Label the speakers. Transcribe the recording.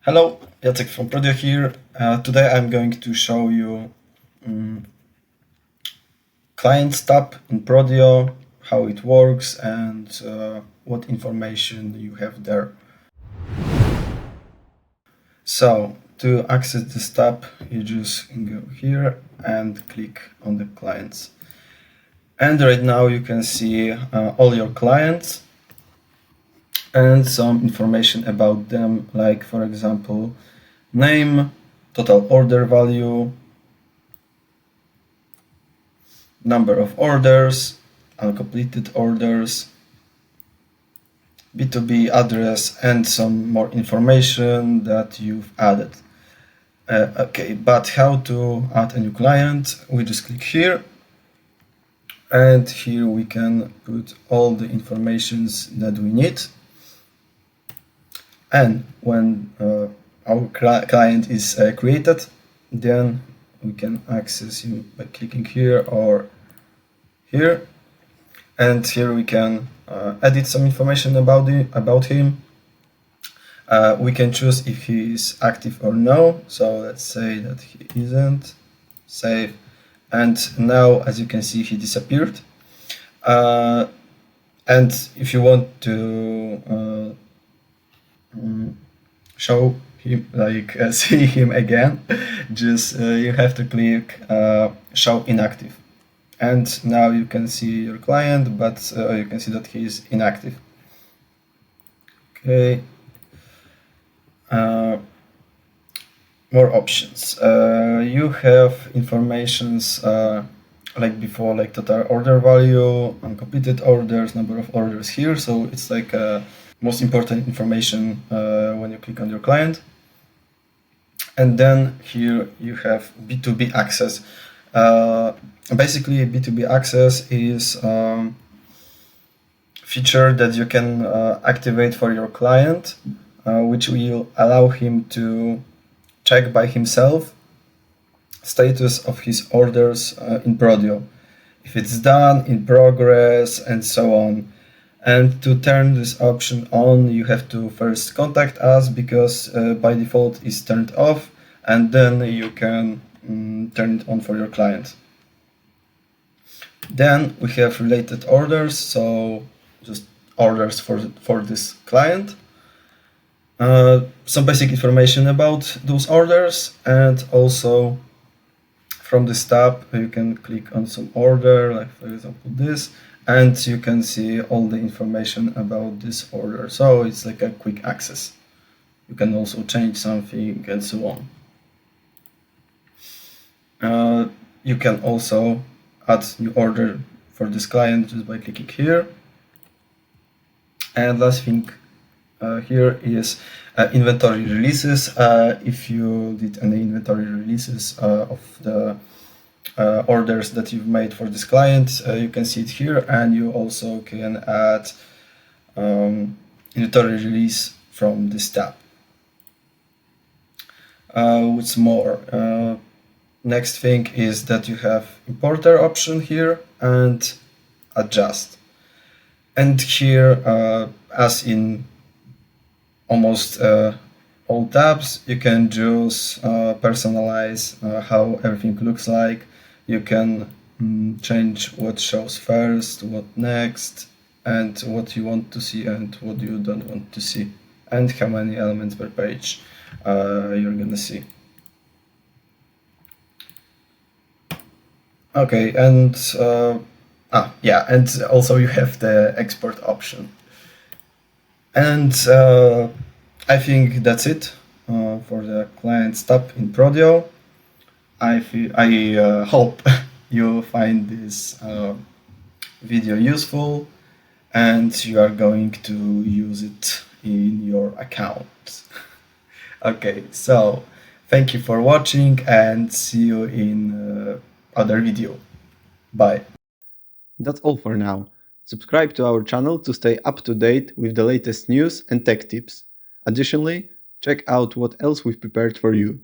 Speaker 1: Hello, Jacek from Prodio here. Today I'm going to show you clientstab in Prodio, how it works and what information you have there. So to access this tab, you just go here and click on the clients. And right now you can see all your clients and some information about them, like for example, name, total order value, number of orders, uncompleted orders, B2B address, and some more information that you've added. Okay, but how to add a new client? We just click here, and here we can put all the informations that we need. And when our client is created, then we can access him by clicking here or here, and here we can edit some information about him. We can choose if he is active or no. So let's say that he isn't. Save, and now as you can see he disappeared. And if you want to show him, like see him again, just you have to click show inactive. And now you can see your client, but you can see that he is inactive. Okay. More options. You have informations like before, like total order value, uncompleted orders, number of orders here. So it's like most important information when you click on your client. And then here you have B2B access. Basically, B2B access is a feature that you can activate for your client, which will allow him to check by himself status of his orders in Prodio, if it's done, in progress, and so on. And to turn this option on, you have to first contact us, because by default it's turned off, and then you can turn it on for your client. Then we have related orders, so just orders for this client. Some basic information about those orders, and also from this tab you can click on some order, like for example this, and you can see all the information about this order. So it's like a quick access. You can also change something and so on. You can also add new order for this client just by clicking here. And last thing here is inventory releases. If you did any inventory releases of the orders that you've made for this client, you can see it here, and you also can add inventory release from this tab. What's more, next thing is that you have importer option here and adjust. And here, as in almost all tabs, you can just personalize how everything looks like. You can change what shows first, what next, and what you want to see and what you don't want to see, and how many elements per page you're gonna see. Okay, and yeah, and also you have the export option. And I think that's it for the clientstab in Prodio. I hope you find this video useful and you are going to use it in your account. Okay, so thank you for watching and see you in other video. Bye. That's all for now. Subscribe to our channel to stay up to date with the latest news and tech tips. Additionally, check out what else we've prepared for you.